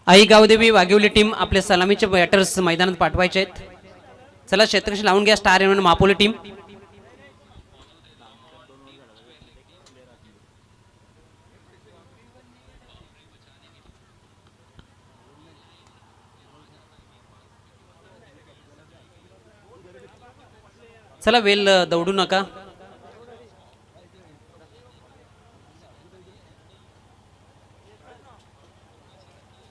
आई Gavdevi Waghivali team आपले सलामीचे batters मैदानात पाठवायचे आहेत. चला क्षेत्ररक्षण लावून घ्या. Star 11 Mapoli team. चला वेल दौडू नका.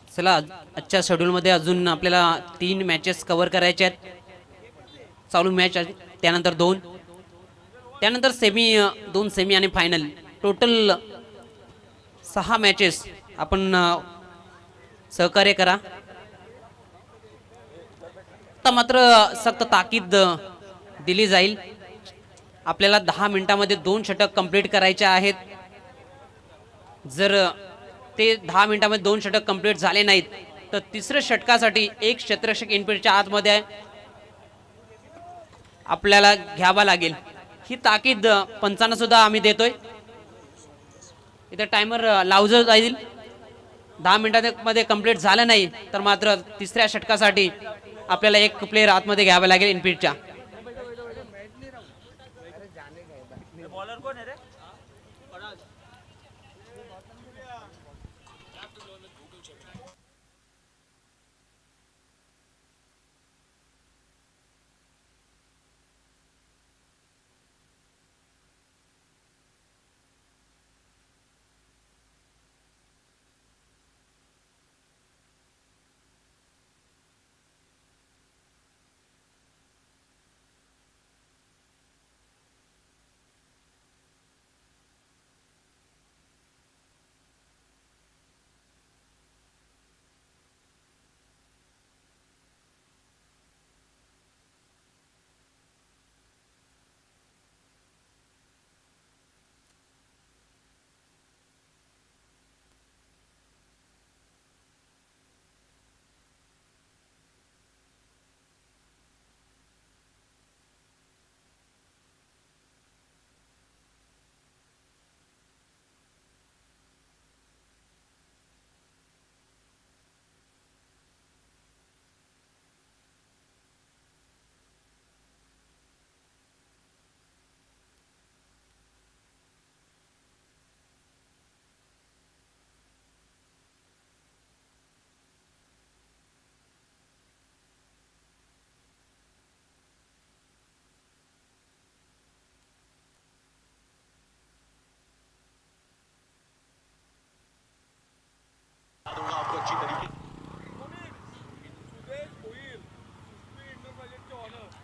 चला आजच्या शेड्यूलमध्ये अजून आपल्याला 3 मॅचेस कव्हर करायचे आहेत. चालू मॅच त्यानंतर 2, त्यानंतर दोन सेमी आणि फायनल, टोटल 6 मॅचेस. आपण सहकार्य करा. आता मात्र सक्त ताकीद दिली जाईल. आपल्याला 10 मिनिटांमध्ये 2 षटक कंप्लीट करायचे आहेत. जर ते 10 मिनिटांमध्ये 2 षटक कंप्लीट झाले नाहीत तर तिसऱ्या षटकासाठी एक क्षेत्ररक्षक इनफिल्डच्या आतमध्ये आपल्याला घ्यावा लागेल. ही ताकीद पंचांना सुद्धा आम्ही देतोय. इथे टायमर लावलं जाईल. 10 मिनिटांमध्ये कंप्लीट झालं नाही तर मात्र तिसऱ्या षटकासाठी आपल्याला एक प्लेयर आतमध्ये घ्यावा लागेल इनफिल्डच्या.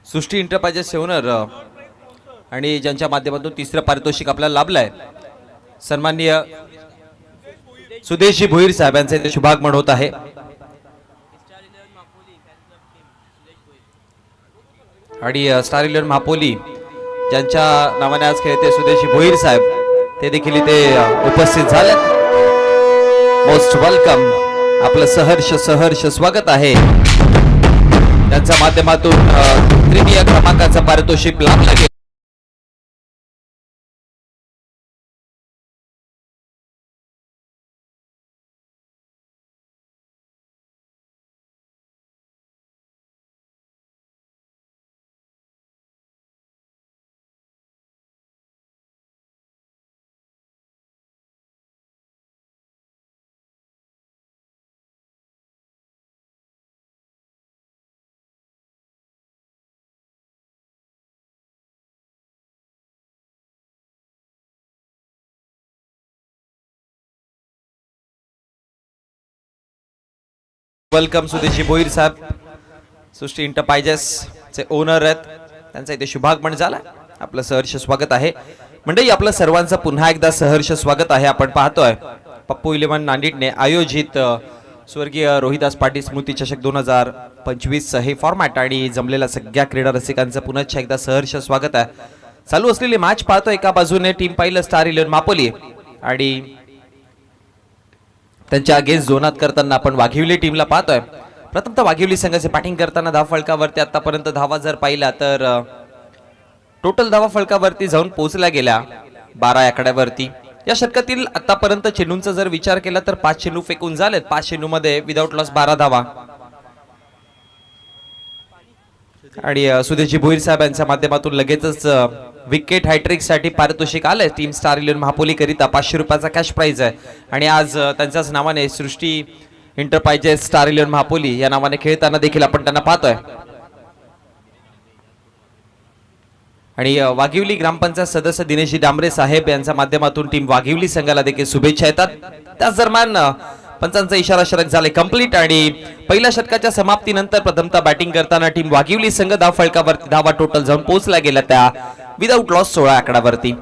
सृष्टी एंटरप्राइजेस ओनर आणि ज्यांच्या माध्यमातून तिसरं पारितोषिक आपल्याला लाभलंय सन्माननीय सुदेशजी भोईर साहेब यांचे इथे शुभागमन होत आहे. आणि स्टार 11 मापोली ज्यांच्या नावाने आज खेळते सुदेशजी भोईर साहेब ते देखील इथे उपस्थित झाले. Most welcome. आपलं सहर्ष स्वागत आहे. त्यांच्या माध्यमातून तृतीय क्रमांकाचं पारितोषिक लाभलं गेलं. वेलकम सुदेशजी भोईर साहेब सृष्टी एंटरप्राइजेस चे ओनर आहेत. त्यांचा इथे शुभागमन झाला. आपलं सहर्ष स्वागत आहे. मंडळी आपलं सर्वांचं पुन्हा एकदा सहर्ष स्वागत आहे. आपण पाहतोय पप्पू 11 नांदेडने आयोजित स्वर्गीय रोहिदास पाटील स्मृती चषक 2025 हे फॉर्मॅट आणि जमलेल्या सगळ्या क्रीडा रसिकांचं पुन्हा एकदा सहर्ष स्वागत आहे. चालू असलेली मॅच पाहतो. एका बाजूने टीम पाहिलं स्टार 11 मापोली आणि त्यांच्या अगेन्स्ट जोनात करताना आपण वाघिवली टीमला पाहतोय. प्रथमतः वाघिवली संघाचे बॅटिंग करताना धाव फलकावरती आतापर्यंत धावा जर पाहिला तर टोटल धावा फलकावरती जाऊन पोहोचल्या गेल्या 12 आकड्यावरती. या षटकातील आतापर्यंत चेंडूंचा जर विचार केला तर 5 चेंडू फेकून झालेत. 5 चेंडूमध्ये विदाउट लॉस 12 धावा. आणि सुदेशजी भोईर साहेब यांच्या माध्यमातून लगेचच विकेट हॅट्रिक साठी पारितोषिक आलंय. टीम स्टार 11 महापोली करिता 500 रुपयाचा कॅश प्राइज आहे. आणि आज त्यांच्याच नावाने सृष्टी एंटरप्राइजेस स्टार 11 महापोली या नावाने खेळताना देखील आपण त्यांना पाहतोय. आणि वाघिवली ग्रामपंचायत सदस्य दिनेशजी डांबरे साहेब यांच्या माध्यमातून टीम वाघिवली संघाला देखील शुभेच्छा येतात. त्याच दरम्यान पंचांचा इशारा षटक झाले कंप्लीट. आणि पहिल्या षटकाच्या समाप्तीनंतर प्रथमतः बॅटिंग करताना टीम वाघिवली संघ धाव फलकावरती धावा टोटल जाऊन पोहोचला गेला त्या विदाउट लॉस 16 आकड्यावरती.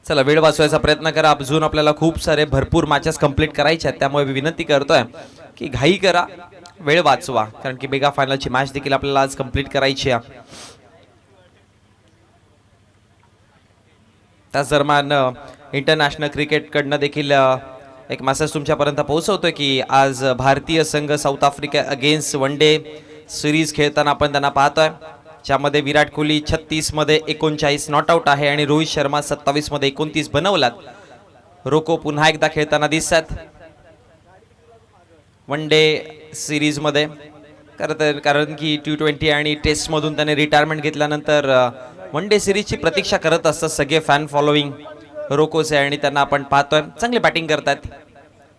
चला वेळ वाचवायचा प्रयत्न करा. अजून आपल्याला खूप सारे भरपूर मॅचेस कंप्लीट करायचे आहेत. त्यामुळे मी विनंती करतोय की घाई करा, वेळ वाचवा, कारण की मेगा फायनलची मॅच देखील आपल्याला आज कंप्लीट करायची आहे. त्याच दरम्यान इंटरनॅशनल क्रिकेट कडनं देखील एक मेसेज तुमच्यापर्यंत पोहोचवतोय की आज भारतीय संघ south Africa against one day series खेळताना आपण त्यांना पाहतोय. ज्यामध्ये विराट कोहली 36 मध्ये 39 नॉट आउट आहे आणि रोहित शर्मा 27 मध्ये 29 बनवलात. रोको पुन्हा एकदा खेळताना दिसतात वन डे सिरीज मध्ये, कारण की T20 आणि टेस्ट मधून त्याने रिटायरमेंट घेतल्यानंतर वन डे सिरीजची प्रतीक्षा करत असतात सगळे फॅन फॉलोईंग रोकोचे. आणि त्यांना आपण पाहतोय चांगली बॅटिंग करतात.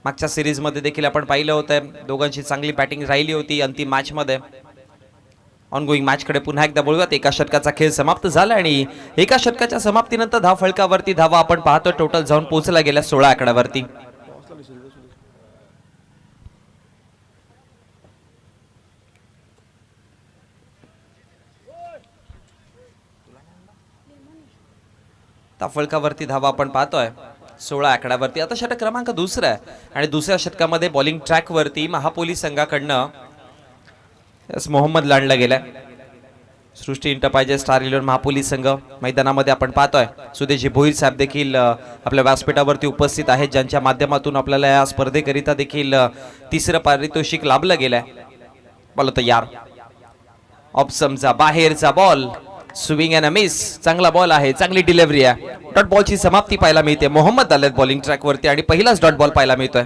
मागच्या सिरीज मध्ये देखील आपण पाहिलं होतं दोघांची चांगली बॅटिंग राहिली होती अंतिम मॅच मध्ये. ऑनगोईंग मॅच कडे पुन्हा एकदा बोलूयात. एका षटकाचा खेळ समाप्त झाला आणि एका षटकाच्या समाप्तीनंतर धाव फलकावरती धावा आपण पाहतोय टोटल जाऊन पोहोचला गेल्या 16 आकड्यावरती. फलकावरती धावा आपण पाहतोय 16 आकड्यावरती. आता षटक क्रमांक दुसरा आहे आणि दुसऱ्या षटकामध्ये बॉलिंग ट्रॅक वरती महापोली संघाकडनं मोहम्मद लांडला गेलाय. सृष्टी एंटरप्राइजेस स्टार 11 महापोली संघ मैदानामध्ये आपण पाहतोय. सुदेशजी भोईर साहेब देखील आपल्या व्यासपीठावरती उपस्थित आहेत, ज्यांच्या माध्यमातून आपल्याला या स्पर्धेकरिता देखील तिसरं पारितोषिक लाभलं गेलंय. बॉल तयार, ऑप्शनचा बाहेरचा बॉल, स्विंग अँड मिस, चांगला बॉल आहे, चांगली डिलिव्हरी आहे. डॉट बॉलची समाप्ती पाहायला मिळते. मोहम्मद आलेत बॉलिंग ट्रॅक वरती आणि पहिलाच डॉट बॉल पाहायला मिळतोय.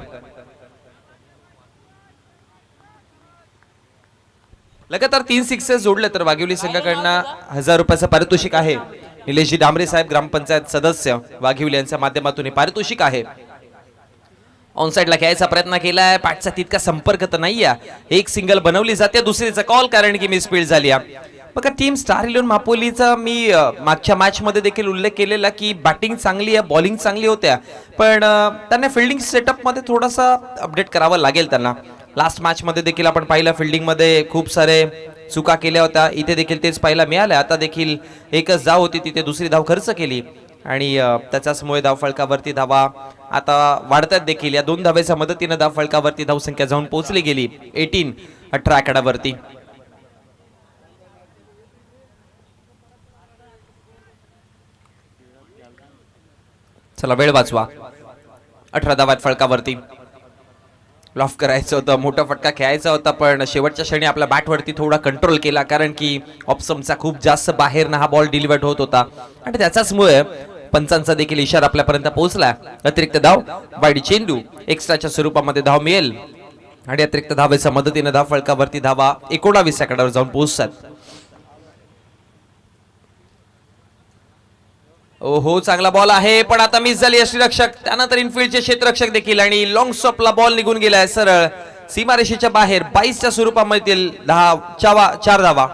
लगातार 3 सिक्सेस जोडले तर वाघिवली संघाकडनं 1000 रुपयाचं पारितोषिक आहे. निलेशजी डांबरे साहेब ग्रामपंचायत सदस्य वाघिवली यांच्या माध्यमातून हे पारितोषिक आहे. ऑन साइडला खेळायचा प्रयत्न केलाय, पॅटचा तितका संपर्क तर नाहीये. एक सिंगल बनवली जाते, दुसरीचा कॉल कारण की मिसफील्ड झाली आहे. बघा टीम स्टार 11 महापोलीचा मी मागच्या मॅच मध्ये देखील उल्लेख केलेला की बॅटिंग चांगली आहे, बॉलिंग चांगली होत्या, पण त्यांना फिल्डिंग सेटअप मध्ये थोडासा अपडेट करावं लागेल त्यांना. लास्ट मॅच मध्ये देखील आपण पाहिलं फिल्डिंग मध्ये खूप सारे चुका केल्या होत्या. इथे देखील तेच पाहायला मिळालं. आता देखील एकच धाव होती, तिथे दुसरी धाव खर्च केली आणि त्याच्याचमुळे धाव फलकावरती धावा आता वाढतात देखील. या 2 धावेच्या मदतीने धाव फलकावरती धावसंख्या जाऊन पोहोचली गेली 18 आकड्यावरती. चला वेळ वाचवा. 18 धावा फलकावरती. लॉफ करायचं होतं, मोठा फटका खेळायचा होता, पण शेवटच्या क्षणी आपल्या बॅटवरती थोडा कंट्रोल केला कारण की ऑप्शनचा खूप जास्त बाहेरनं हा बॉल डिलिव्हर्ड होत होता आणि त्याच्याचमुळे पंचांचा देखील इशारा आपल्यापर्यंत पोहोचला. अतिरिक्त धाव, वाईड चेंडू, एक्स्ट्राच्या स्वरूपामध्ये धाव मिळेल आणि अतिरिक्त धावेच्या मदतीने धाव फलकावरती धावा 19 आकड्यावर जाऊन पोहोचतात. ओहो, चांगला बॉल आहे पण आता मिस झाली यष्टीरक्षक. त्यानंतर इनफिल्डचे क्षेत्ररक्षक देखील आणि लॉंग स्टॉपला बॉल निघून गेलाय सरळ सीमारेषेच्या बाहेर. 22च्या स्वरूपामध्ये 4 धावा.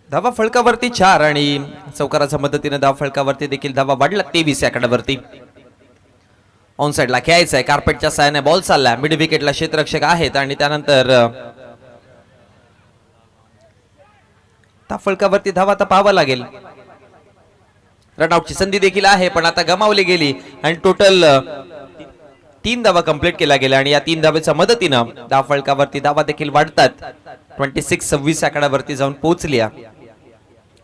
धावा फलकावरती 4 आणि चौकाराच्या मदतीने धाव फलकावरती देखील धावा वाढला 23 आकड्यावरती. ऑन साइडला खेळायचा आहे, कार्पेटच्या साहाय्याने बॉल चालला. मिड विकेटला क्षेत्ररक्षक आहेत आणि त्यानंतर फलकावरती धावा आता पाहावा लागेल. रनआउटची संधी देखील आहे पण आता गमावली गेली आणि टोटल 3 धावा कंप्लीट केल्या गेल्या आणि या 3 धावेच्या मदतीनं धाव फलकावरती धावा देखील वाढतात. 26-26 आकड्यावरती जाऊन पोहोचली.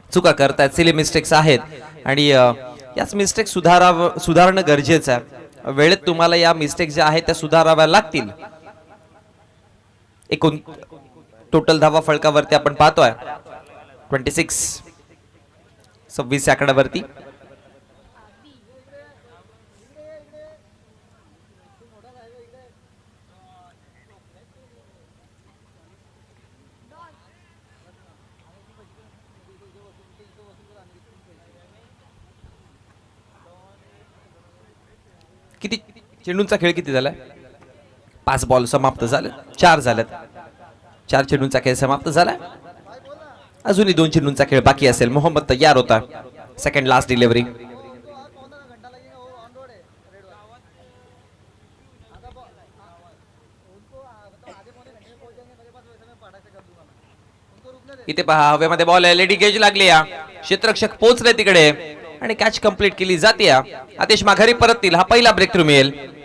चुका करतात, सिली मिस्टेक्स आहेत आणि याच मिस्टेक सुधारणं गरजेचं आहे. वेळेत तुम्हाला या मिस्टेक ज्या आहेत त्या सुधाराव्या लागतील. एकूण टोटल धावा फलकावरती आपण पाहतोय 26-26 आकड्यावरती. किती चेंडूंचा खेळ किती झालाय? 5 बॉल समाप्त झाले, 4 झालेत. 4 चेंडूंचा खेळ समाप्त झालाय. अजूनही 2 चेंडूंचा खेळ बाकी असेल. मोहम्मद तयार होता. Second last delivery. इथे पहा हवेमध्ये बॉल आहे. लेडी गेज लागली. क्षेत्ररक्षक पोहोचले तिकडे आणि कॅच कंप्लीट केली जाते. आदेश माघारी परततील. हा पहिला ब्रेक थ्रू मिळेल.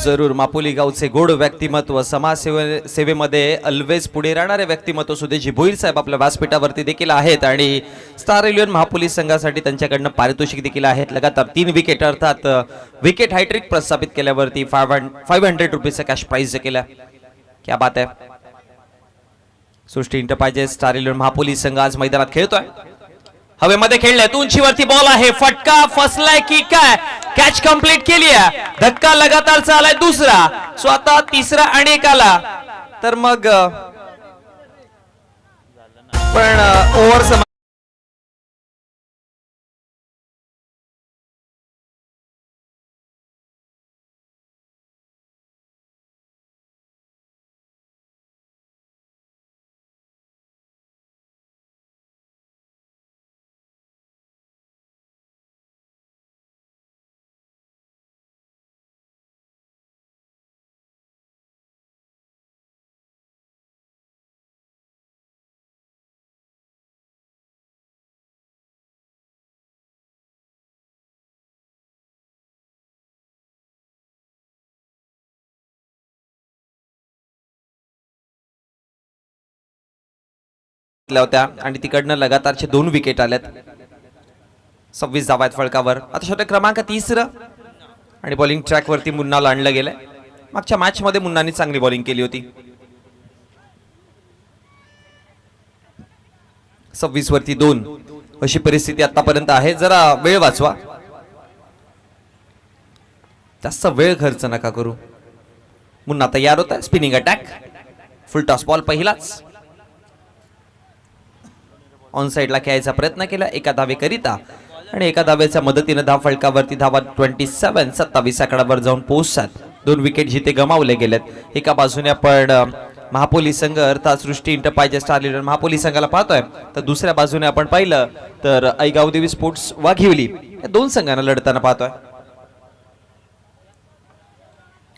जरूर मापोली गावचे गोड व्यक्तिमत्व, समाजसेवेमध्ये ऑलवेज पुढे राहणारे व्यक्तिमत्व सुदेशजी भोईर साहेब आपल्या व्यासपीठावरती देखील आहेत आणि स्टार 11 महापोलीस संघासाठी त्यांच्याकडनं पारितोषिक देखील आहेत. लगातार 3 विकेट अर्थात विकेट हायट्रिक प्रस्थापित केल्यावरती 500 रुपीजचा कॅश प्राइज केला. क्या बात आहे. सृष्टी इंटरप्राइजेस स्टार 11 महापोलीस संघ आज मैदानात खेळतोय. हवेमध्ये खेळलाय. उंचीवरती बॉल आहे. फटका फसलाय की काय? कॅच कंप्लीट केली आहे. धक्का लगातार चालाय दुसरा. स्वतः तिसरा आणि एक आला तर मग पण ओव्हर होत्या आणि तिकडनं लगातारचे 2 विकेट आल्यात. 26 धावा आहेत फलकावर. आता षटक क्रमांक 30 आणि बॉलिंग ट्रॅक वरती मुन्नाला आणलं गेलंय. मागच्या मॅच मध्ये मुन्नानी चांगली बॉलिंग केली होती. 26 वरती 2 अशी परिस्थिती आतापर्यंत आहे. जरा वेळ वाचवा. जास्त वेळ खर्च नका करू. मुन्ना तयार होता. Spinning attack. फुल टॉस बॉल पहिलाच ऑन साइडला खेळायचा प्रयत्न केला एका धावेकरिता आणि एका धावेच्या मदतीने धाव फलकावरती धावा 27-27 आकड्यावर जाऊन पोहोचतात. 2 विकेट जिथे गमावले गेलेत. एका बाजूने आपण महापोलीस संघ अर्थात सृष्टी इंटरप्राइजेस स्टार 11 महापोलीस संघाला पाहतोय तर दुसऱ्या बाजूने आपण पाहिलं तर आईगाव देवी स्पोर्ट्स वाघिवली या 2 संघांना लढताना पाहतोय.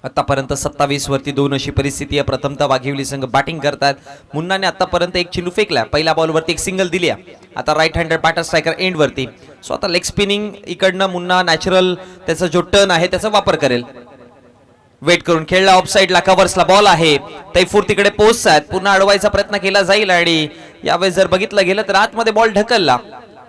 आतापर्यंत 27 वरती 2 अशी परिस्थिती आहे. प्रथमतः वाघिवली संघ बॅटिंग करतात. मुन्नाने आतापर्यंत 1 चेंडू फेकला. पहिल्या बॉलवरती 1 सिंगल दिली. आता right handed batter striker end वरती. सो आता लेग स्पिनिंग इकडनं मुन्ना नॅचरल त्याचा जो टर्न आहे त्याचा वापर करेल. वेट करून खेळला. ऑफ साइडला कव्हर्सला बॉल आहे. तैफूर तिकडे पोहोचतात. पुन्हा अडवायचा प्रयत्न केला जाईल आणि यावेळेस जर बघितलं गेलं तर आतमध्ये बॉल ढकलला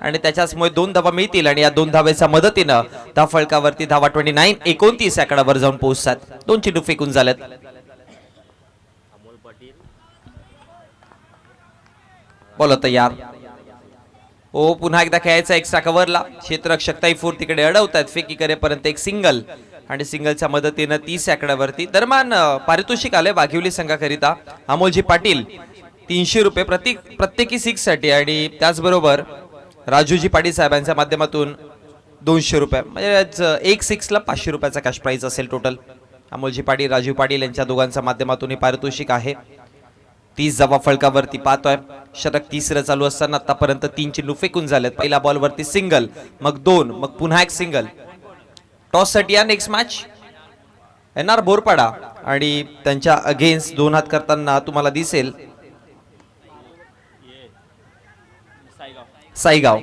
आणि त्याच्यामुळे 2 धावा मिळतील आणि या 2 धावेच्या मदतीनं धाव फलकावरती धावा 29-29 आकड्यावर जाऊन पोहोचतात. 2 चेंडू फेकून झालेत. बॉल तयार. ओ पुन्हा एकदा खेळायचा एक्स्ट्रा कव्हरला, क्षेत्ररक्षक तैफूर तिकडे अडवतात, फेकी करेपर्यंत एक सिंगल आणि सिंगलच्या मदतीनं 30 आकड्यावरती. दरम्यान पारितोषिक आले वाघिवली संघाकरिता. अमोलजी पाटील 300 रुपये प्रत्येकी 6 साठी आणि त्याचबरोबर राजूजी पाटील साहेबांच्या माध्यमातून 200 रुपये, म्हणजे एक 6 ला 500 रुपयाचा कॅश प्राइज असेल टोटल. अमोलजी पाटील राजू पाटील यांच्या दोघांच्या माध्यमातून हे पारितोषिक आहे. 30 जावा फळकावरती पाहतोय. षटक तिसरं चालू असताना आतापर्यंत 3 चेंडू फेकून झालेत. पहिल्या बॉलवरती सिंगल, मग 2, मग पुन्हा एक सिंगल. टॉस साठी या नेक्स्ट मॅच NR बोरपाडा आणि त्यांच्या अगेन्स्ट 2 हात करताना तुम्हाला दिसेल साईगाव.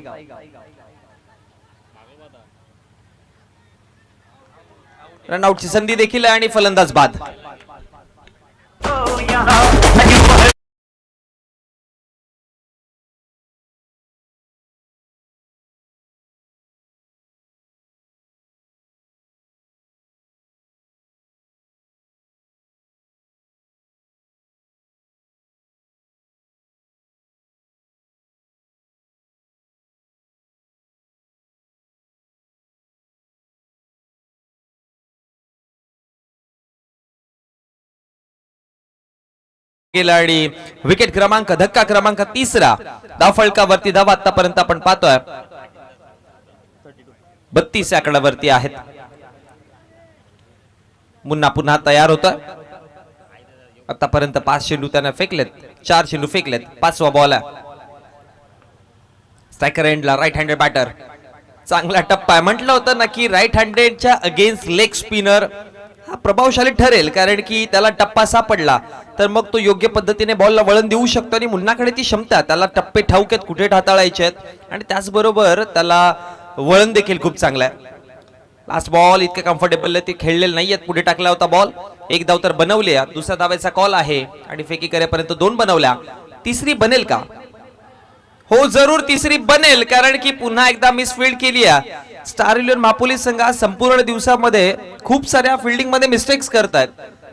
रनआउटची संधी देखील आहे आणि फलंदाज बाद. गेला आणि विकेट क्रमांक धक्का क्रमांक 3रा. धाव फळकावरती धावा आतापर्यंत आपण पाहतोय 32 आकड्यावरती आहेत. मुन्ना पुन्हा तयार होतोय. आतापर्यंत 5 चेंडू त्याने फेकलेत, 4 चेंडू फेकलेत. 5वा बॉल आहे. स्ट्रायकर एंडला राईट हँडेड बॅटर. चांगला टप्पा आहे. म्हटलं होतं ना की राईट हँडेडच्या अगेन्स्ट लेग स्पिनर हा प्रभावशाली ठरेल, कारण की त्याला टप्पा सापडला तर मग तो योग्य पद्धतीने बॉलला वळण देऊ शकतो आणि मुन्नाकडे ती क्षमता, त्याला टप्पे ठाऊक आहेत कुठे हाताळायचे आहेत आणि त्याचबरोबर त्याला वळण देखील खूप चांगलं आहे. लास्ट बॉल इतके कम्फर्टेबल ते खेळलेले नाहीयेत. पुढे टाकला होता बॉल, एक धाव तर बनवली. दुसऱ्या धावेचा कॉल आहे आणि फेकी करेपर्यंत 2 बनवल्या. तिसरी बनेल का? हो जरूर तिसरी बनेल, कारण की पुन्हा एकदा मिसफिल्ड केली आहे. स्टार इलेव्हन महापोलीस संघ संपूर्ण दिवसामध्ये खूप साऱ्या फिल्डिंग मध्ये मिस्टेक्स करतात,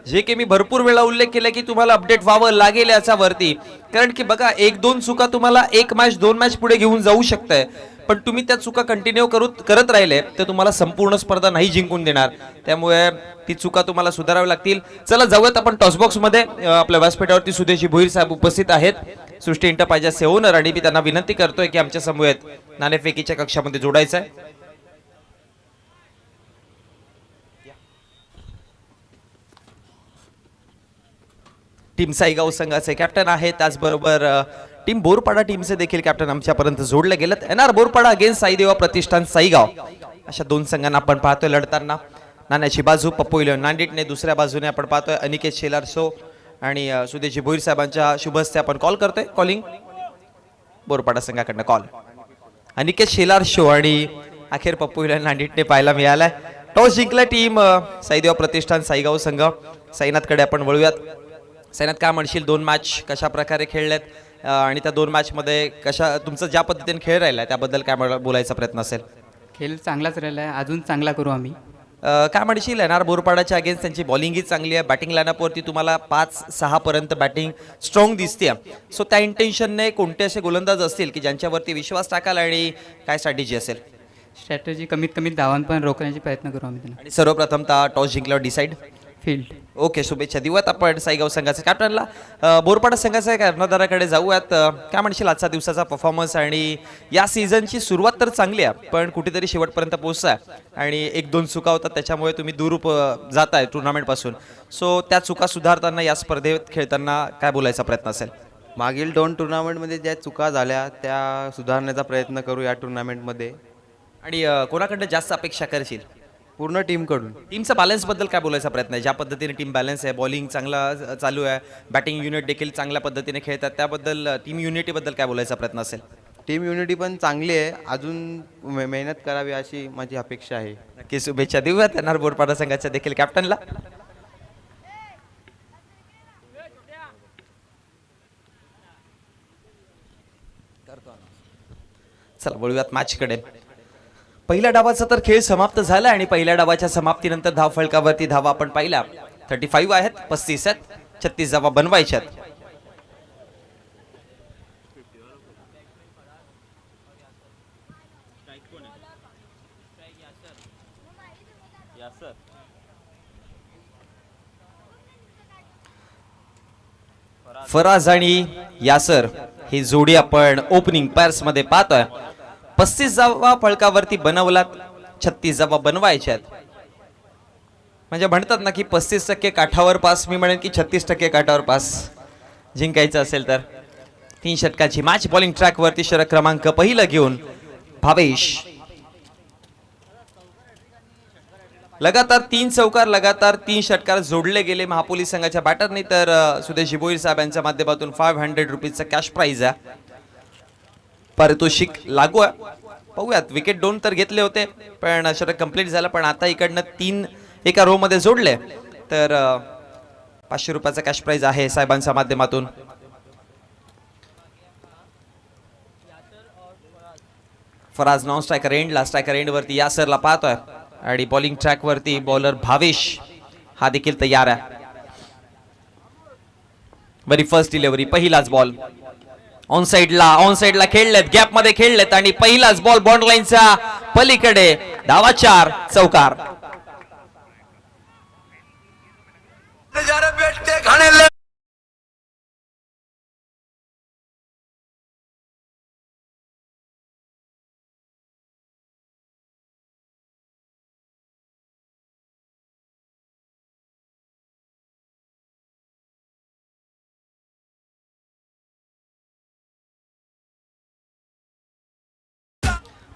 जे की मी भरपूर वेळा उल्लेख केला की तुम्हाला अपडेट व्हावं लागेल याच्यावरती. कारण की बघा 1-2 चुका तुम्हाला 1 मॅच 2 मॅच पुढे घेऊन जाऊ शकते, पण तुम्ही त्या चुका कंटिन्यू करत राहिले तर तुम्हाला संपूर्ण स्पर्धा नाही जिंकून देणार. त्यामुळे ती चुका तुम्हाला सुधाराव्या लागतील. चला जाऊयात आपण टॉसबॉक्स मध्ये. आपल्या व्यासपीठावरती सुदेशी भोईर साहेब उपस्थित आहेत, सृष्टी एंटरप्राइजेसचे ओनर, आणि मी त्यांना विनंती करतोय की आमच्या समूहात नाणेफेकीच्या कक्षामध्ये जोडायचं आहे. टीम साईगाव संघाचे कॅप्टन आहे, त्याचबरोबर टीम बोरपाडा टीमचे देखील कॅप्टन आमच्यापर्यंत जोडले गेलेत. NR बोरपाडा अगेन्स्ट साईदेवा प्रतिष्ठान साईगाव, अशा 2 संघांना आपण पाहतोय लढताना. नाण्याची बाजू पप्पू इलेव्हन नांदेडने, दुसऱ्या बाजूने आपण पाहतोय अनिकेत शेलार शो आणि सुदेशी भोईर साहेबांच्या शुभ हस्ते आपण कॉल करतोय. कॉलिंग बोरपाडा संघाकडनं कॉल अनिकेत शेलार शो आणि अखेर पप्पू इलेव्हन नांदेडने पाहायला मिळालाय. टॉस जिंकला टीम साईदेवा प्रतिष्ठान साईगाव संघ. साईनाथकडे आपण वळूयात. साईनाथ काय म्हणशील, 2 मॅच कशा प्रकारे खेळलेत आणि त्या 2 मॅच मध्ये कशा तुमचं ज्या पद्धतीने खेळ राहिला त्याबद्दल काय बोलायचा प्रयत्न असेल? खेळ चांगलाच राहिला आहे, अजून चांगला करू आम्ही. काय म्हणशील, NR बोरपाडाच्या अगेन्स्ट त्यांची बॉलिंगही चांगली आहे. बॅटिंग लाईनअपवरती तुम्हाला 5-6 पर्यंत बॅटिंग स्ट्रॉंग दिसते. सो त्या इंटेन्शनने कोणते असे गोलंदाज असतील की ज्यांच्यावरती विश्वास टाकाल आणि काय स्ट्रॅटेजी असेल? स्ट्रॅटेजी कमीत कमी धावांन पण रोखण्याचे प्रयत्न करू आम्ही त्यांना. आणि सर्वप्रथमतः टॉस जिंकल्यावर डिसाईड फील्ड. ओके, शुभेच्छा देऊयात आपण साईगाव संघाच्या कॅप्टनला. बोरपाडा संघाच्या कर्णधाराकडे जाऊयात. काय म्हणशील आजचा दिवसाचा परफॉर्मन्स? आणि या सीझनची सुरुवात तर चांगली आहे, पण कुठेतरी शेवटपर्यंत पोहोचताय आणि 1-2 चुका होतात, त्याच्यामुळे तुम्ही दूर जाताय टुर्नामेंट पासून. सो त्या चुका सुधारताना या स्पर्धेत खेळताना काय बोलायचा प्रयत्न असेल? मागील 2 टुर्नामेंटमध्ये ज्या चुका झाल्या त्या सुधारण्याचा प्रयत्न करू या टुर्नामेंटमध्ये. आणि कोणाकडनं जास्त अपेक्षा करशील? पूर्ण टीमकडून. टीमचा बॅलन्स बद्दल काय बोलायचा प्रयत्न आहे? ज्या पद्धतीने टीम बॅलन्स आहे, बॉलिंग चांगला चालू आहे, बॅटिंग युनिट देखील चांगल्या पद्धतीने खेळतात, त्याबद्दल टीम युनिटी बद्दल काय बोलायचा प्रयत्न असेल? टीम युनिटी पण चांगली आहे, अजून मेहनत करावी अशी माझी अपेक्षा आहे. नक्की शुभेच्छा देऊयात NR बोरपाडा संघाच्या देखील कॅप्टनला. चला वळूयात मॅचकडे. पहिल्या डावाचा तर खेळ समाप्त झाला आणि पहिल्या डावाच्या समाप्तीनंतर धाव फलकावरती धावा आपण पाहिल्या 35 आहेत, 35 आहेत, 36 धावा बनवायच्यात. फराज आणि यासर ही जोडी आपण ओपनिंग पेअर्स मध्ये पाहतोय. 35 धावा फळकावरती बनवलात, 36 धावा बनवायच्यात. म्हणजे म्हणतात ना की 35% काठावर पास, मी म्हणेन की 36% काठावर पास जिंकायचं असेल तर. 3 षटकाची मॅच बॉलिंग ट्रॅक वरती षटक क्रमांक पहिलं घेऊन भावेश. लगातार 3 चौकार, लगातार 3 षटकार जोडले गेले महापोली संघाच्या बॅटरनी. तर सुदेश भोईर साहेब यांच्या माध्यमातून 500 रुपीजचा कॅश प्राइज आहे, पारितोषिक लागू आहे. पाहूयात, विकेट 2 तर घेतले होते पण षटक कंप्लीट झालं. पण आता इकडनं 3 एका रो मध्ये जोडले तर 500 रुपयाचा कॅश प्राइज आहे साहेबांच्या माध्यमातून. फराज नॉन स्ट्रायकर एंडला, स्ट्रायकर एंड वरती यासरला पाहतोय आणि बॉलिंग ट्रॅक वरती बॉलर भावेश हा देखील तयार आहे. बरी फर्स्ट डिलिव्हरी, पहिलाच बॉल ऑन साइडला खेळलेत, गॅप मध्ये खेळलेत आणि पहिलाच बॉल बॉन्ड लाईनच्या पलीकडे. धावा 4, चौकार.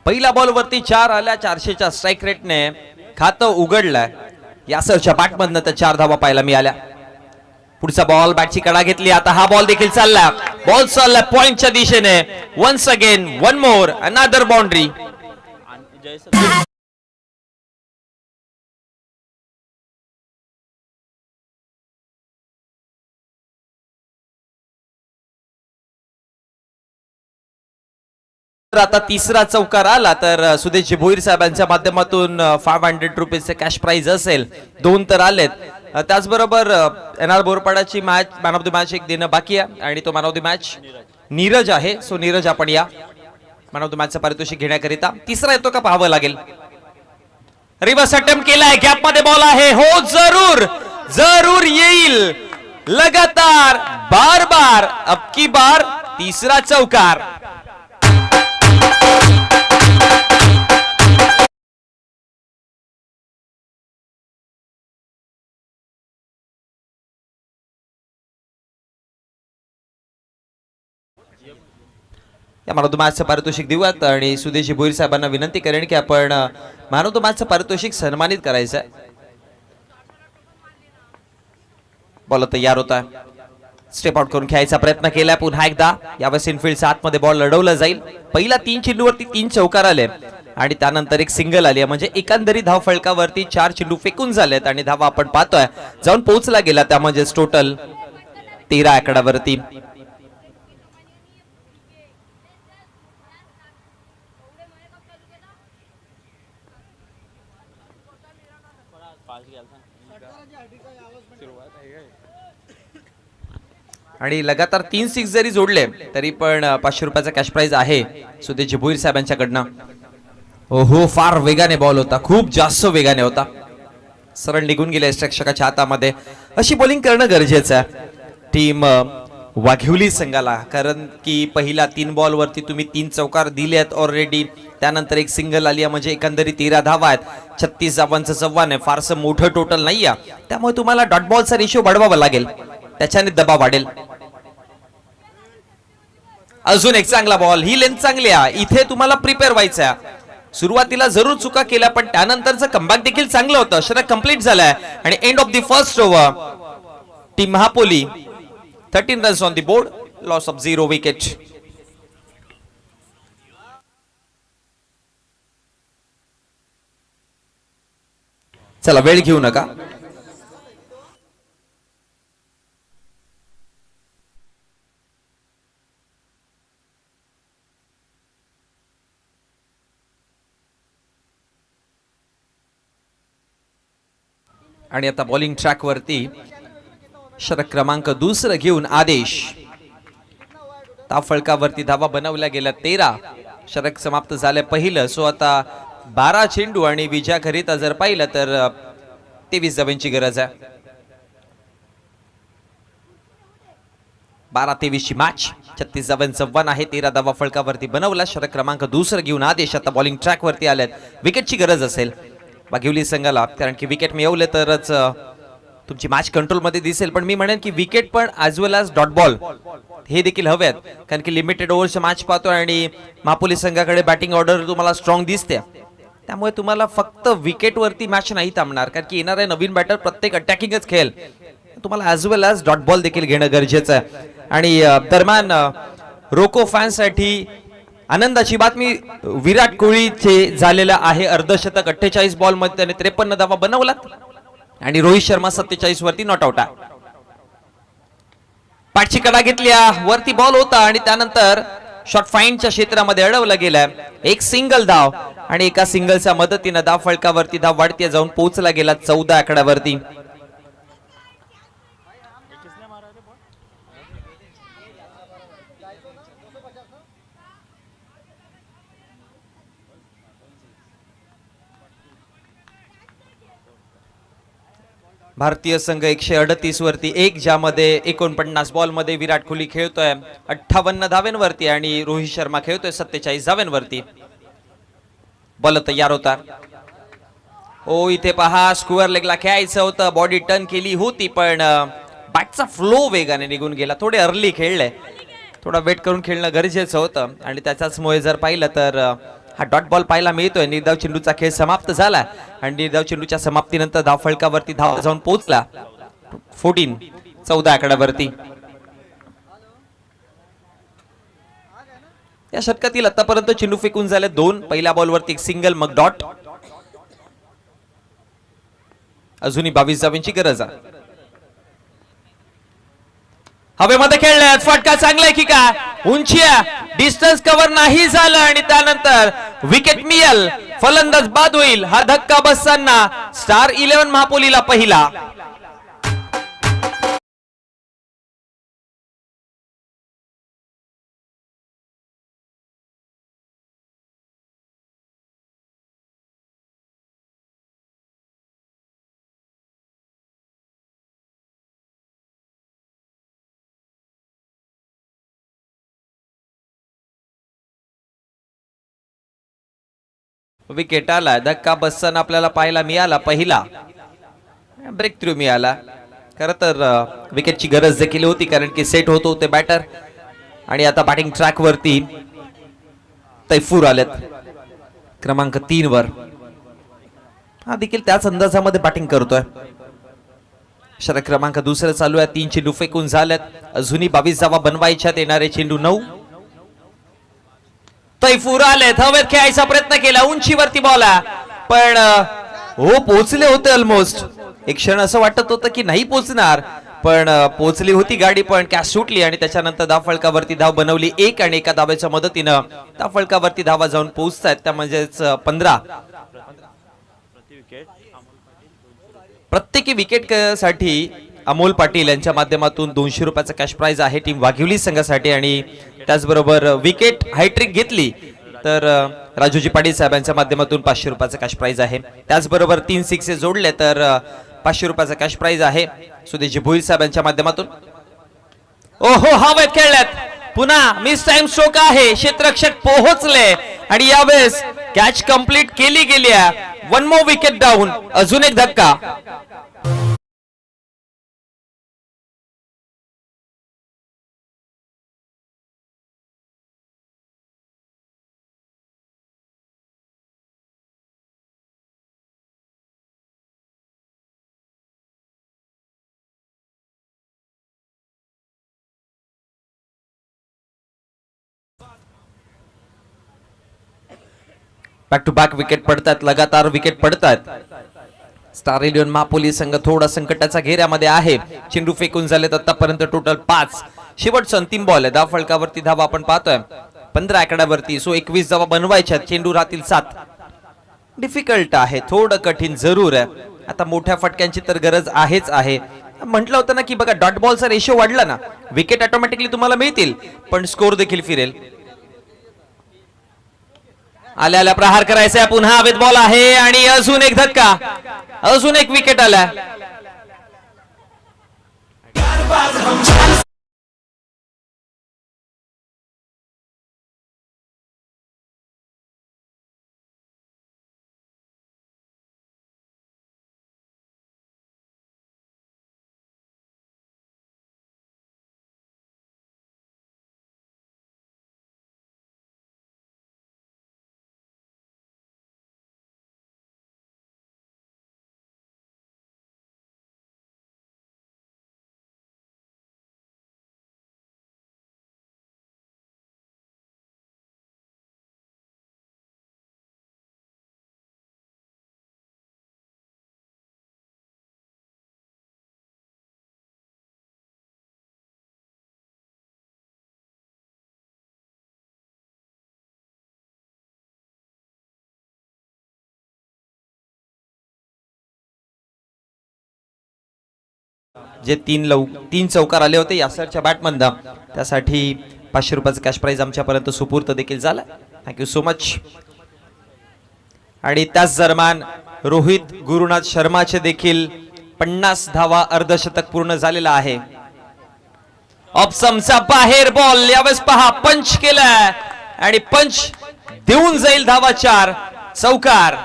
पहिला बॉल वरती 4 आल्या, 400च्या स्ट्राईक रेटने खातं उघडलंय. यासरच्या बॅटमधनं तर 4 धावा पाहायला मिळाल्या. पुढचा बॉल, बॅटची कडा घेतली, आता हा बॉल देखील चालला. बॉल चालला पॉइंटच्या दिशेने. Once again, one more, another boundary. आता तिसरा चौकार आला तर सुदेश भोईर साहेबांच्या माध्यमातून 500 रुपीजचे कॅश प्राइज असेल. 2 तर आलेत. त्याचबरोबर एनआर बोरपाडाची match, man of the match एक देणं बाकी आहे आणि तो man of the match Neeraj आहे. सो नीरज, आपण या मॅन ऑफ द मॅचचं पारितोषिक घेण्याकरिता. तिसरा येतो का पाहावं लागेल. रिव्हर्स अटेम्प्ट केलाय, गॅप मध्ये बॉल आहे. हो, जरूर जरूर येईल. लगातार बार बार, अब की बार तीसरा चौकार. या मॅन ऑफ द मॅचचं पारितोषिक देऊयात आणि सुदेशी भोईर साहेबांना विनंती करेन की आपण मॅन ऑफ द मॅचचं पारितोषिक सन्मानित करायचं आहे. बॉल तयार होता, स्टेप आउट करून खेळायचा प्रयत्न केलाय पुन्हा एकदा. यावेळेस इनफिल्डच्या आतमध्ये बॉल लढवला जाईल. पहिला 3 चेंडूवरती 3 चौकार आले आणि त्यानंतर एक सिंगल आली. म्हणजे एकंदरीत धाव फलकावरती 4 चेंडू फेकून झालेत आणि धावा आपण पाहतोय जाऊन पोहोचला गेला. त्यामध्ये टोटल 13 आकड्यावरती. आणि लगातार 3 6 जरी जोडले तरी पण 500 रुपयाचा कॅश प्राइज आहे सुदेश भोईर साहेबांच्याकडनं. ओहो, फार वेगाने बॉल होता, खूप जास्त वेगाने होता. सरळ निघून गेले प्रेक्षकाच्या हातामध्ये. अशी बॉलिंग करणं गरजेचं आहे टीम वाघिवली संघाला, कारण की पहिला 3 बॉल वरती तुम्ही 3 चौकार दिले आहेत ऑलरेडी. त्यानंतर एक सिंगल आली, म्हणजे एकंदरीत 13 धावा आहेत. 36 धावांचं चव्हाण आहे, फारसं मोठं टोटल नाही आहे. त्यामुळे तुम्हाला डॉट बॉलचा रेशिओ वाढवावा लागेल, त्याच्याने दबाव वाढेल. अजून एक चांगला बॉल, ही लेंथ चांगली आहे. इथे तुम्हाला प्रिपेअर व्हायचं आहे. सुरुवातीला जरूर चुका केल्या पण त्यानंतरचं कमबॅक देखील चांगलं होतं. षटक कंप्लीट झालंय आणि end of the first over. Team Mahapoli 13 runs on the board, loss of 0 wicket. चला, वेळ घेऊ नका. आणि आता बॉलिंग ट्रॅक वरती षटक क्रमांक 2 घेऊन आदेश. ताफळकावरती धावा बनवल्या गेल्या 13. षटक समाप्त झाले पहिलं. सो आता 12 चेंडू आणि विजयाकरिता जर पाहिलं तर 23 धावांची गरज आहे. 12-23 ची मॅच. 36 धावांचं आव्हान आहे. 13 धावा फलकावरती बनवला. षटक क्रमांक 2 घेऊन आदेश आता बॉलिंग ट्रॅक वरती आलेत. विकेटची गरज असेल वाघिवली संघाला, कारण की विकेट मिळवले तरच तुमची मॅच कंट्रोल मध्ये दिसेल. पण मी म्हणेन की विकेट पण ॲज वेल ॲज डॉट बॉल हे देखील हवेत, कारण की लिमिटेड ओव्हरची मॅच पाहतो आणि महापोली संघाकडे बॅटिंग ऑर्डर तुम्हाला स्ट्रॉंग दिसते. त्यामुळे तुम्हाला फक्त विकेट वरती मॅच नाही थांबणार, कारण की येणारे नवीन बॅटर प्रत्येक अटॅकिंगच खेळ, तुम्हाला ॲज वेल ॲज डॉट बॉल देखील घेणं गरजेचं आहे. आणि दरम्यान रोको फॅन्ससाठी आनंदाची बातमी, विराट कोहलीचे झालेला आहे अर्धशतक. 48 बॉल मध्ये त्याने 53 धावा बनवलात आणि रोहित शर्मा 47 वरती नॉट आउट आहे. पाठची कडा घेतल्या, वरती बॉल होता आणि त्यानंतर शॉट फाईनच्या क्षेत्रामध्ये अडवला गेलाय. एक सिंगल धाव आणि एका सिंगलच्या मदतीने धाव फलकावरती धाव वाढती जाऊन पोहोचला गेला 14 आकड्यावरती. भारतीय संघ 138 वरती 1, ज्यामध्ये 49 बॉल मध्ये विराट कोहली खेळतोय 58 धाव्यांवरती आणि रोहित शर्मा खेळतोय 47 धाव्यांवरती. बॉल तयार होता. ओ इथे पहा, स्क्वेअर लेगला खेळायचं होतं, बॉडी टर्न केली होती पण बॅटचा फ्लो वेगाने निघून गेला. थोडे अर्ली खेळले, थोडा वेट करून खेळणं गरजेचं होतं आणि त्याच्याचमुळे जर पाहिलं तर हा डॉट बॉल पाहायला मिळतोय. निर्धाव चेंडूचा खेळ समाप्त झाला आणि निर्धाव चेंडूच्या समाप्तीनंतर धाव फलकावरती धाव जाऊन पोहोचला 14 आकड्यावरती. या षटकातील आतापर्यंत चेंडू फेकून झाले 2. पहिल्या बॉलवरती एक सिंगल, मग डॉट. अजूनही 22 धावांची गरज आहे. हवेमध्ये खेळल्यात, फटका चांगला आहे की काय, उंची डिस्टन्स कव्हर नाही झालं आणि त्यानंतर विकेट मिळेल, फलंदाज बाद होईल. हा धक्का बसताना स्टार 11 महापोलीला पहिला. विकेट आला, धक्का बसताना आपल्याला पाहायला मिळाला पहिला. ब्रेक थ्रू मिळाला. खरं तर विकेटची गरज देखील होती, कारण की सेट होत होते बॅटर आणि आता बॅटिंग ट्रॅक वरती तैफूर आलेत क्रमांक 3 वर. हा देखील त्याच अंदाजामध्ये बॅटिंग करतोय. षटक क्रमांक 2 चालू आहे. 3 चेंडू फेकून झालेत, अजूनही 22 धावा बनवायच्यात. येणारे चेंडू 9. तैफूर आलेत, हवेत खेळायचा प्रयत्न केला, उंचीवरती बॉल पण हो पोहोचले होते ऑलमोस्ट. एक क्षण असं वाटत होतं की नाही पोहोचणार, पण पोहोचली होती गाडी, पण कॅच सुटली आणि त्याच्यानंतर धाव फलकावरती धाव बनवली 1 आणि एका धावेच्या मदतीनं धाव फलकावरती धावा जाऊन पोहोचतायत. त्या म्हणजेच 15. प्रत्येकी विकेट साठी अमोल पाटील यांच्या माध्यमातून 200 रुपयाचा कॅश प्राइज आहे टीम वाघिवली संघासाठी. आणि त्याचबरोबर विकेट हायट्रिक घेतली तर राजूजी पाटील साहेबांच्या माध्यमातून 500 रुपयाचा कॅश प्राइज आहे. त्याचबरोबर 3 सिक्से जोडले तर 500 रुपयाचा कॅश प्राइज आहे सुदेशजी भोईर साहेबांच्या माध्यमातून. ओहो, हवेत खेळल्यात, पुन्हा मिस टाइम स्ट्रोक आहे, क्षेत्ररक्षक पोहोचले आणि यावेळेस कॅच कंप्लीट केली गेली आहे. 1 मोर विकेट डाऊन, अजून एक धक्का. बॅक टू बॅक विकेट पडतात, लगातार विकेट पडतात. स्टार 11 महापोली संघ थोडा संकटाच्या घेऱ्यामध्ये आहे. चेंडू फेकून झालेत आतापर्यंत टोटल 5. शेवटचा अंतिम बॉल आहे. धाव फलकावरती धावा आपण पाहतोय 15 आकड्यावरती. सो 21 धावा बनवायच्या, चेंडू राहतील 7. डिफिकल्ट आहे, थोडं कठीण जरूर आहे. आता मोठ्या फटक्यांची तर गरज आहेच आहे. म्हटलं होतं ना की बघा, डॉट बॉलचा रेशो वाढला ना, विकेट ऑटोमॅटिकली तुम्हाला मिळतील, पण स्कोर देखील फिरेल. आल्याला प्रहार करायचा, पुन्हा हवेत बॉल आहे आणि अजून एक धक्का, अजून एक विकेट आला. जे तीन चौकार आले होते यासरच्या बॅटमधनं, त्यासाठी 500 रुपयाचं कॅश प्राइज आमच्यापर्यंत सुपूर्त देखील झाला. Thank you so much. आणि त्याच दरम्यान रोहित गुरुनाथ शर्माचे देखील 50 धावा अर्धशतक पूर्ण झालेला आहे. ऑप्शनचा बाहेर बॉल, यावेळेस पहा पंच केलाय आणि पंच देऊन जाईल धावा 4 चौकार.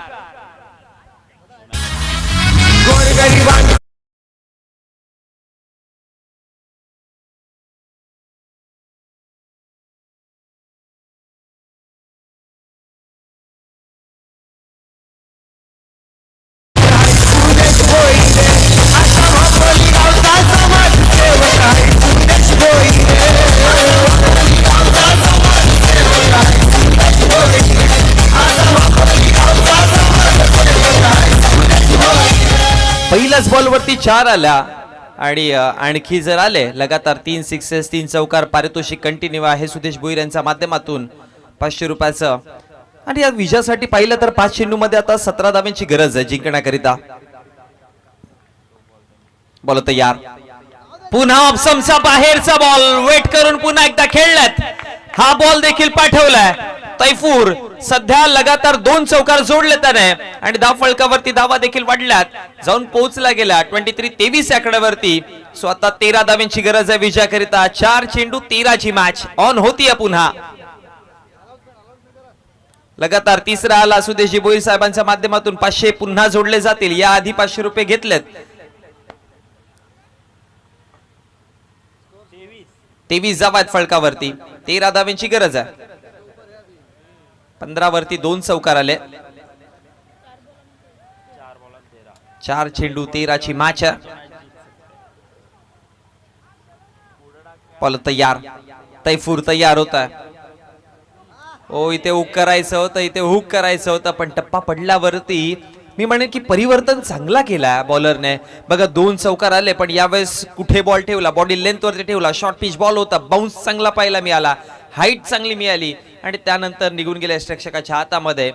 पहिल्याच बॉल वरती 4 आल्या आणि आणखी जर आले लगातार 3 सिक्सेस 3 चौकार, पारितोषिक कंटिन्यू आहे सुदेश भोईर यांच्या माध्यमातून 500 रुपयाचं. आणि या विजयासाठी पाहिलं तर 5 चेंडू मध्ये आता 17 धाव्यांची गरज आहे जिंकण्याकरिता. बॉल तयार, पुन्हा ऑप्शनचा बाहेरचा बॉल, वेट करून पुन्हा एकदा खेळल्यात. हा बॉल देखील पाठवलाय तैफूर. सध्या लगातार 2 चौकार जोडले त्याने आणि धाव फलकावरती धावा देखील वाढल्यात, जाऊन पोहोचला गेला 23-23 आकड्यावरती. सो आता 13 धाव्यांची गरज आहे विजयाकरिता. 4 चेंडू 13ची मॅच ऑन होतीये पुन्हा. लगातार तिसरा आला सुदेशजी भोईर साहेबांच्या माध्यमातून. 500 पुन्हा जोडले जातील. या आधी 500 रुपये घेतलेत. 23 धावा आहेत फलकावरती. 13 धाव्यांची गरज आहे. 15 वरती 2 चौकार आले. 4 चेंडू 13ची मॅच आहे. बॉल तयार, तैफूर तयार होता. ओ इथे हुक करायचं होतं, इथे हुक करायचं होतं, पण टप्पा पडल्यावरती मी म्हणेन की परिवर्तन चांगला केला बॉलरने. बघा 2 चौकार आले, पण यावेळेस कुठे बॉल ठेवला, बॉडी लेंथ वरती ठेवला. शॉर्ट पिच बॉल होता, बाउन्स चांगला पाहायला मिळाला, हाईट चांगली मिळाली आणि त्यानंतर निघून गेल्या प्रेक्षकाच्या हातामध्ये.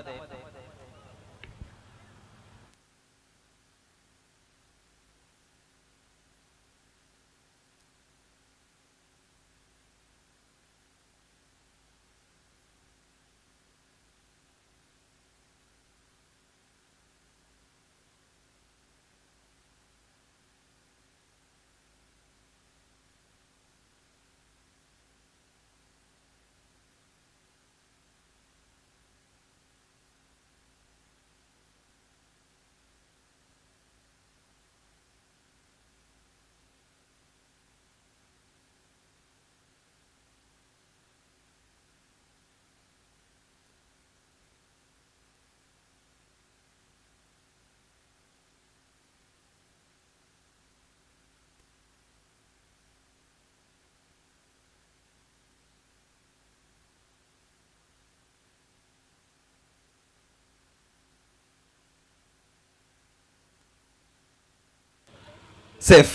सेफ.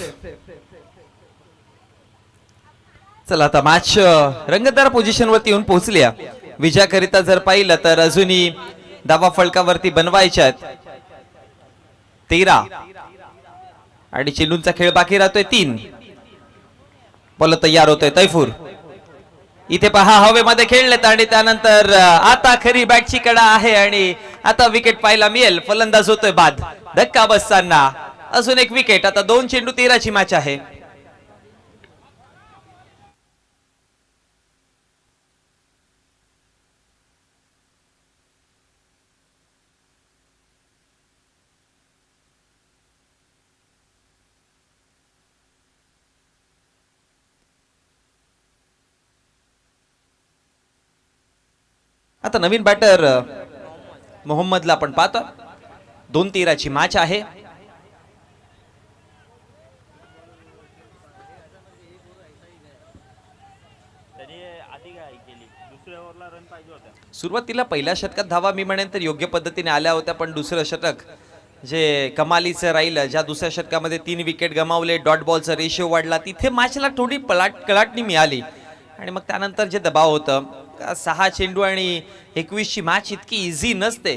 चला आता मॅच रंगतदार पोझिशन वरती येऊन पोहोचली. विजयाकरिता जर पाहिलं तर अजूनही धावा फलकावरती बनवायच्या आहेत 13 आणि चेंडूंचा खेळ बाकी राहतोय 3. बॉल तयार होतोय तैफूर. इथे पहा हवेमध्ये खेळलेत आणि त्यानंतर आता खरी बॅटची कडा आहे आणि आता विकेट पाहायला मिळेल. फलंदाज होतोय बाद. धक्का बसताना अजून एक विकेट. आता 2 चेंडू 13ची मॅच आहे. आता नवीन बॅटर मोहम्मदला आपण पाहतो. 2-13ची मॅच आहे. सुरुवातीला पहिल्या षटकात धावा मी म्हणेन तर योग्य पद्धतीने आल्या होत्या, पण दुसरं षटक जे कमालीचं राहिलं, ज्या दुसऱ्या षटकामध्ये 3 विकेट गमावले, डॉट बॉलचा रेशिओ वाढला, तिथे मॅचला थोडी कलाटणी मिळाली आणि मग त्यानंतर जे दबाव होतं 6 चेंडू आणि 21ची मॅच इतकी इझी नसते.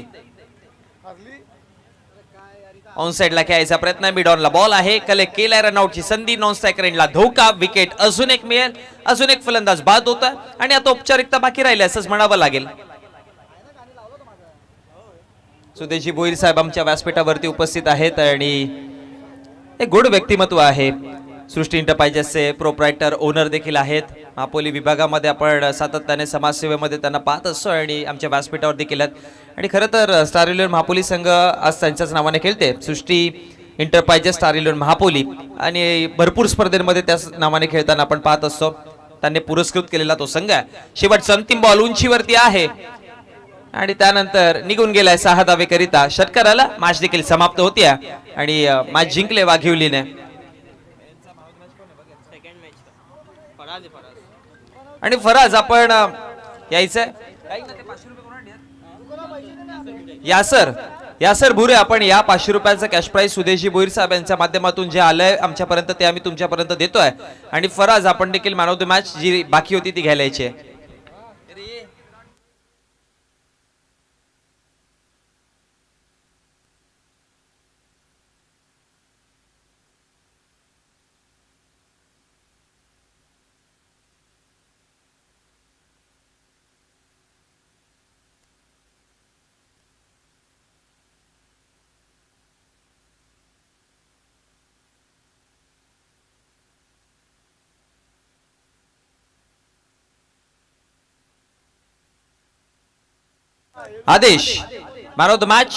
ऑन साइडला खेळायचा प्रयत्न, मिड ऑनला बॉल आहे, कलेक्ट केलाय, रनआउटची संधी, नॉन स्ट्रायकर एंडला धोका, विकेट अजून एक मिळेल, अजून एक फलंदाज बाद होता आणि आता औपचारिकता बाकी राहिली असंच म्हणावं लागेल. सुदेशजी भोईर साहेब आमच्या व्यासपीठावरती उपस्थित आहेत आणि एक गोड व्यक्तिमत्व आहे. सृष्टी इंटरप्राइजेसचे प्रोप्रायटर ओनर देखील आहेत. महापोली विभागामध्ये आपण सातत्याने समाजसेवेमध्ये त्यांना पाहत असतो आणि आमच्या व्यासपीठावर देखील आहेत. आणि खरं तर स्टार इलेव्हन महापोली संघ आज त्यांच्याच नावाने खेळते. सृष्टी इंटरप्राइजेस स्टार इलेव्हन महापोली आणि भरपूर स्पर्धेमध्ये त्याच नावाने खेळताना आपण पाहत असतो. त्यांनी पुरस्कृत केलेला तो संघ आहे. शेवटचा अंतिम बॉल उंचीवरती आहे आणि त्यानंतर निघून गेलाय 6 धावे करिता षटकाराला. मॅच देखील समाप्त होती आणि मॅच जिंकले वाघिवलीने. आणि फराज आपण यायचंय यासर भुरे, आपण या 500 रुपयांचं कॅश प्राइज सुदेशजी भोईर साहेब यांच्या माध्यमातून जे आलंय आमच्यापर्यंत ते आम्ही तुमच्यापर्यंत देतोय. आणि फराज आपण देखील मॅन ऑफ द मॅच जी बाकी होती ती घ्यायला यायची आहे. आदेश मॅन ऑफ द मॅच